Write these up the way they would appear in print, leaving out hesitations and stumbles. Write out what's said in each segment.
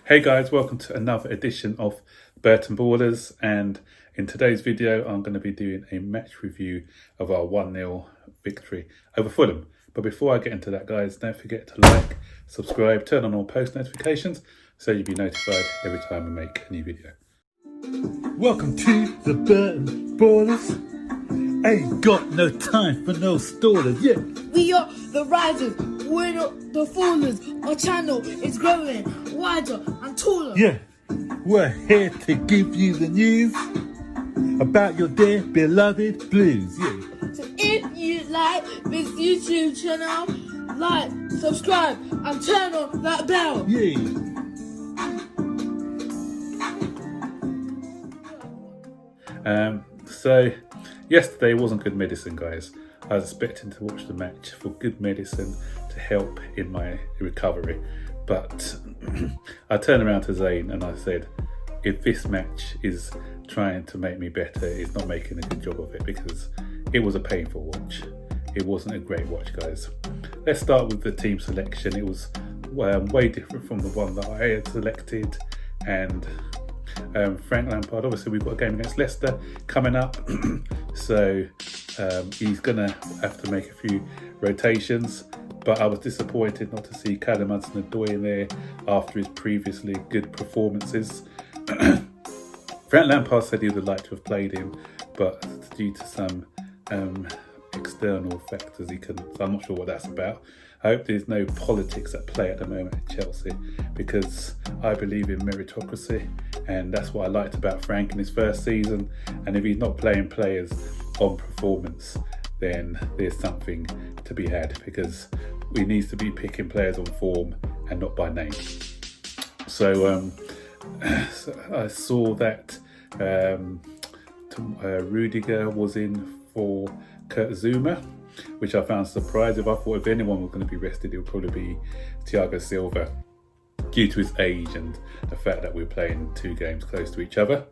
Hey guys, welcome to another edition of BUTw, and in today's video I'm going to be doing a match review of our 1-0 victory over Fulham. But before I get into that guys, don't forget to like, subscribe, turn on all post notifications so you'll be notified every time I make a new video. Welcome to the BUTw. Ain't got no time for no stallers, yeah. We are the risers, we're not the fallers. Our channel is growing wider and taller. Yeah, we're here to give you the news about your dear beloved Blues, yeah. So if you like this YouTube channel, like, subscribe and turn on that bell. Yeah. So yesterday wasn't good medicine guys. I was expecting to watch the match for good medicine to help in my recovery, but I turned around to Zane and I said, if this match is trying to make me better, it's not making a good job of it, because it was a painful watch. It wasn't a great watch guys. Let's start with the team selection. It was way different from the one that I had selected, and Frank Lampard, obviously we've got a game against Leicester coming up, so he's gonna have to make a few rotations, but I was disappointed not to see Callum Hudson-Odoi in there after his previously good performances. Frank Lampard said he would like to have played him, but due to some external factors he couldn't, so I'm not sure what that's about. I hope there's no politics at play at the moment at Chelsea, because I believe in meritocracy, and that's what I liked about Frank in his first season. And if he's not playing players on performance, then there's something to be had, because we need to be picking players on form and not by name. So I saw that Rudiger was in for Kurt Zouma, which I found surprising. If I thought if anyone was going to be rested, it would probably be Thiago Silva, due to his age and the fact that we're playing 2 games close to each other.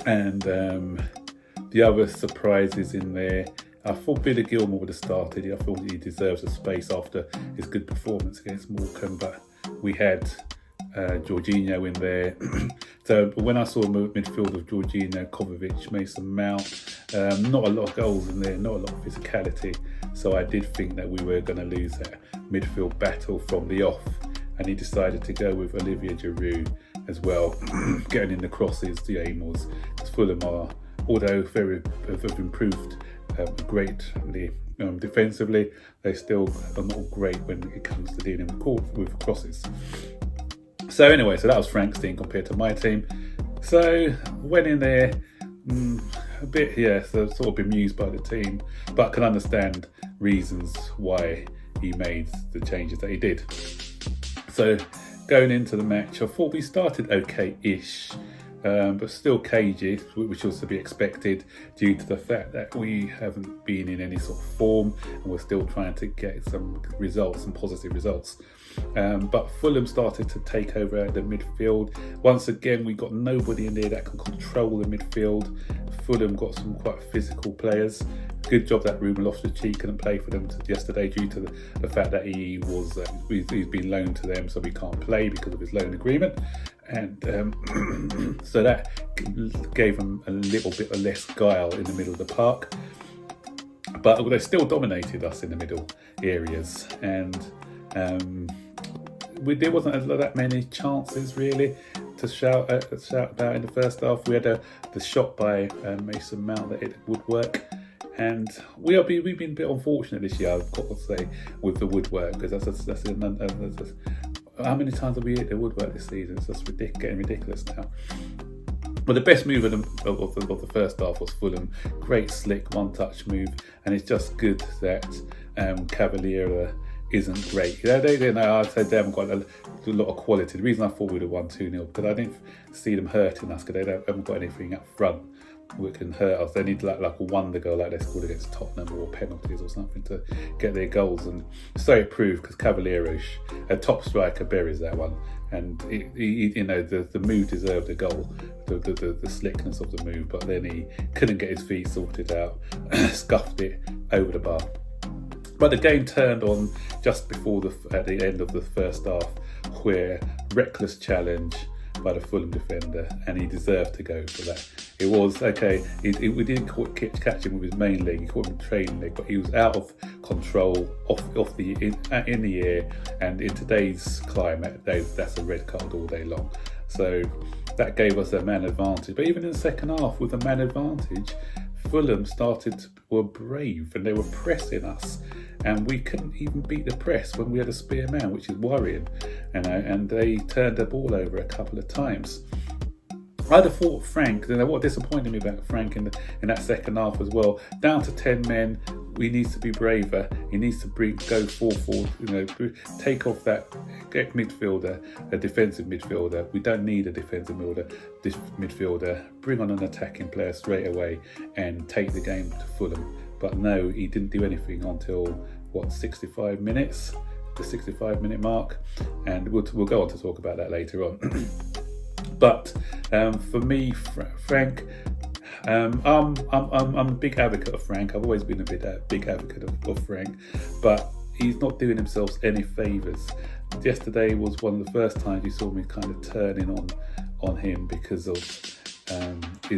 And the other surprises in there, I thought Billy Gilmour would have started. I thought he deserves a space after his good performance against Morecambe, but we had Jorginho in there. So when I saw midfield of Jorginho, Kovacic, Mason Mount, not a lot of goals in there, not a lot of physicality. So I did think that we were going to lose that midfield battle from the off, and he decided to go with Olivier Giroud as well, getting in the crosses. The aim was, because Fulham are, although have improved greatly defensively, they still are not great when it comes to dealing with crosses. So anyway, so that was Frank's team compared to my team. So went in there a bit, so sort of bemused by the team, but can understand reasons why he made the changes that he did. So going into the match, I thought we started okay-ish, but still cagey, which was to be expected due to the fact that we haven't been in any sort of form and we're still trying to get some results, some positive results. But Fulham started to take over the midfield. Once again, we got nobody in there that can control the midfield. Fulham got some quite physical players. Good job that Ruben Loftus-Cheek couldn't play for them today due to the fact that he's been loaned to them, so he can't play because of his loan agreement. And so that gave them a little bit of less guile in the middle of the park. But they still dominated us in the middle areas, and there wasn't that many chances really to shout about in the first half. We had the shot by Mason Mount that it would work, and we've been a bit unfortunate this year, I've got to say, with the woodwork, because that's how many times have we hit the woodwork this season? It's just getting ridiculous now. But the best move of the first half was Fulham. Great slick one-touch move, and it's just good that Cavalier isn't great. I said they haven't got a lot of quality. The reason I thought we'd have won 2-0, because I didn't see them hurting us, because they haven't got anything up front which can hurt us. They need like a wonder goal like they scored against Tottenham, or penalties or something to get their goals. And so it proved, because Cavalier, a top striker, buries that one. And the move deserved a goal, the slickness of the move, but then he couldn't get his feet sorted out, scuffed it over the bar. But the game turned on just before at the end of the first half, where reckless challenge by the Fulham defender, and he deserved to go for that. It was okay. We didn't catch him with his main leg. He caught him with trailing leg, but he was out of control, in the air. And in today's climate, that's a red card all day long. So that gave us a man advantage. But even in the second half, with a man advantage, Fulham were brave and they were pressing us, and we couldn't even beat the press when we had a spare man, which is worrying. And they turned the ball over a couple of times. I'd have thought Frank, what disappointed me about Frank in that second half as well, down to 10 men, he needs to be braver. He needs to go forward, take off that midfielder, a defensive midfielder. We don't need a defensive midfielder. Bring on an attacking player straight away and take the game to Fulham. But no, he didn't do anything until 65 minutes, the 65-minute mark, and we'll go on to talk about that later on. But for me, Frank, I'm a big advocate of Frank. I've always been a big advocate of Frank, but he's not doing himself any favours. Yesterday was one of the first times you saw me kind of turning on him because of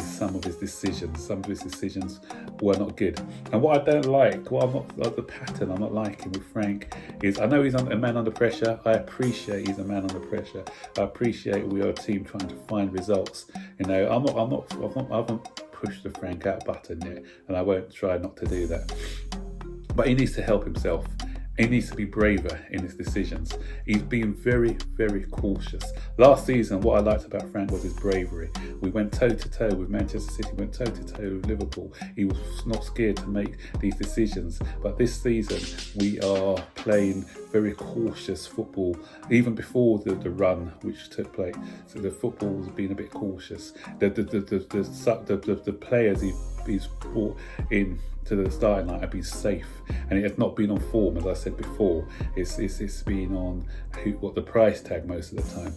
some of his decisions. Some of his decisions were not good. And what I don't like, the pattern I'm not liking with Frank is, I know he's a man under pressure. I appreciate he's a man under pressure. I appreciate we are a team trying to find results. I haven't pushed the Frank out button yet, and I won't try not to do that. But he needs to help himself. He needs to be braver in his decisions. He's been very, very cautious. Last season, what I liked about Frank was his bravery. We went toe-to-toe with Manchester City, went toe-to-toe with Liverpool. He was not scared to make these decisions. But this season, we are playing very cautious football, even before the run which took place. So the football has been a bit cautious. The players he's brought in to the starting line have been safe, and it has not been on form, as I said before. It's been on what the price tag most of the time.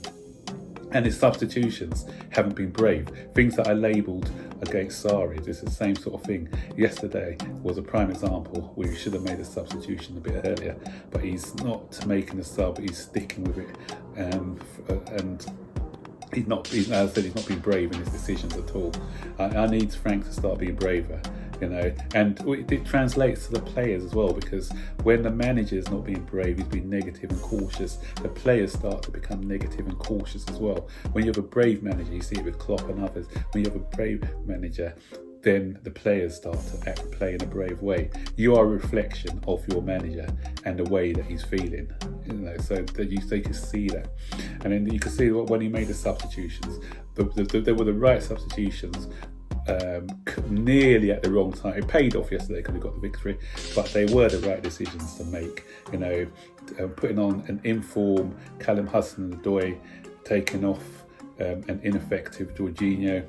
And his substitutions haven't been brave. Things that I labelled against Sarri, it's the same sort of thing. Yesterday was a prime example where he should have made a substitution a bit earlier, but he's not making a sub, he's sticking with it. And he's not been brave in his decisions at all. I need Frank to start being braver. And it translates to the players as well, because when the manager's not being brave, he's being negative and cautious, the players start to become negative and cautious as well. When you have a brave manager, you see it with Klopp and others, when you have a brave manager, then the players start to play in a brave way. You are a reflection of your manager and the way that he's feeling, so that you can see that. And then you can see when he made the substitutions, they were the right substitutions, nearly at the wrong time. It paid off yesterday because we got the victory, but they were the right decisions to make. Putting on an informed Callum Hudson-Odoi, taking off an ineffective Jorginho,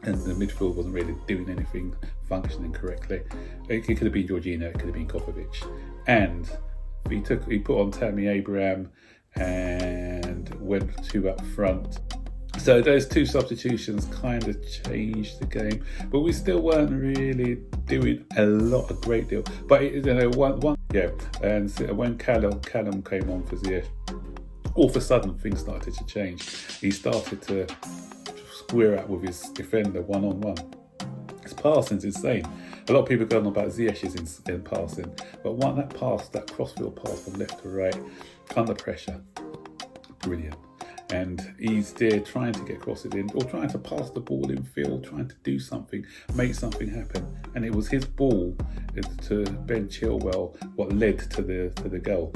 and the midfield wasn't really doing anything, functioning correctly. It could have been Jorginho, it could have been Kovacic, and he put on Tammy Abraham and went 2 up front. So those 2 substitutions kind of changed the game, but we still weren't really doing a great deal. But and so when Callum came on for Ziyech, all of a sudden things started to change. He started to square up with his defender one-on-one. His passing's insane. A lot of people going on about Ziyech's in passing, but that crossfield pass from left to right, under pressure, brilliant. And he's there trying to get crosses in, or trying to pass the ball in field, trying to do something, make something happen. And it was his ball to Ben Chilwell what led to the goal.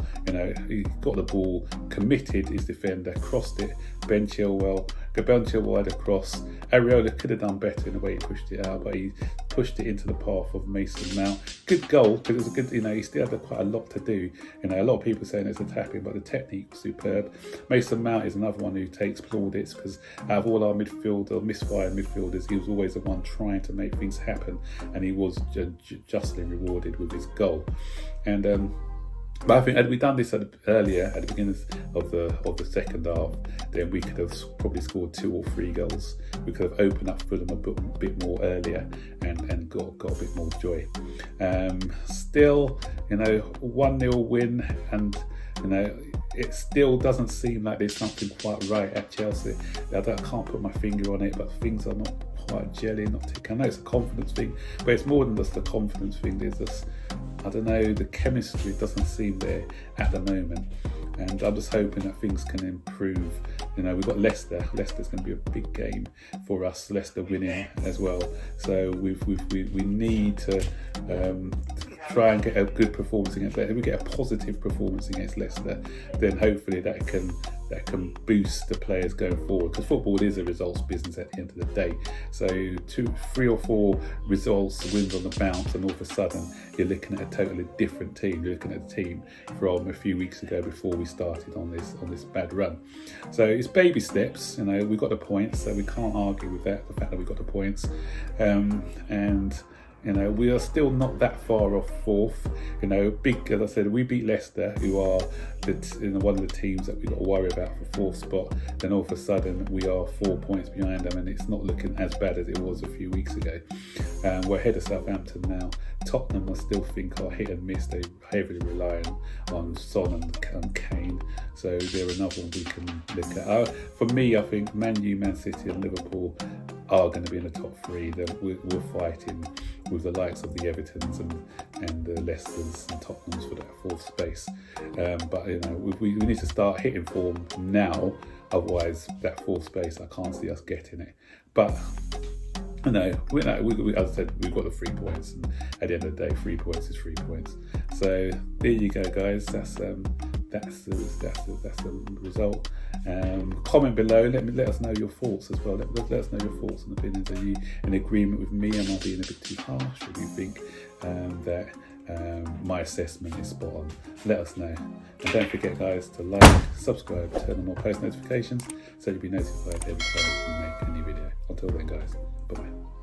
He got the ball, committed his defender, crossed it. Ben Chilwell had a cross. Areola could have done better in the way he pushed it out, but he pushed it into the path of Mason Mount. Good goal, because it was a good, he still had quite a lot to do. A lot of people saying it's a tapping, but the technique was superb. Mason Mount is another one who takes plaudits, because out of all our misfired midfielders, he was always the one trying to make things happen, and he was justly rewarded with his goal. But I think had we done this earlier at the beginning of the second half, then we could have probably scored 2 or 3 goals. We could have opened up Fulham a bit more earlier and got a bit more joy. Still, 1-0 win, and it still doesn't seem like there's something quite right at Chelsea. I can't put my finger on it, but things are not quite gelling, not ticking. I know it's a confidence thing, but it's more than just a confidence thing. There's this, I don't know, the chemistry doesn't seem there at the moment. And I'm just hoping that things can improve. You know, we've got Leicester. Leicester's going to be a big game for us. Leicester winning as well. So we need to try and get a good performance against Leicester. If we get a positive performance against Leicester, then hopefully that can boost the players going forward. Because football is a results business at the end of the day. So 2, 3 or 4 results, wins on the bounce, and all of a sudden you're looking at a totally different team. You're looking at a team from a few weeks ago before we started on this bad run. So it's baby steps. You know, we got the points, so we can't argue with that. The fact that we got the points, and you know, we are still not that far off 4th. You know, as I said, we beat Leicester, who are one of the teams that we got to worry about for 4th spot. Then all of a sudden, we are 4 points behind them, and it's not looking as bad as it was a few weeks ago. We're ahead of Southampton now. Tottenham, I still think, are hit and miss. They heavily rely on Son and Kane, so they're another one we can look at. For me, I think Man U, Man City, and Liverpool are going to be in the top 3. We're fighting with the likes of the Evertons and the Leicesters and Tottenhams for that 4th space. But you know, we need to start hitting form now. Otherwise, that 4th space, I can't see us getting it. But you know, as I said, we've got the 3 points, and at the end of the day, 3 points is 3 points. So there you go, guys. That's the result. Comment below. Let us know your thoughts as well. Let us know your thoughts and opinions. Are you in agreement with me? Am I being a bit too harsh? Or do you think that my assessment is spot on? Let us know. And don't forget, guys, to like, subscribe, turn on all post notifications so you'll be notified every time we make a new video. Until then, guys, bye-bye.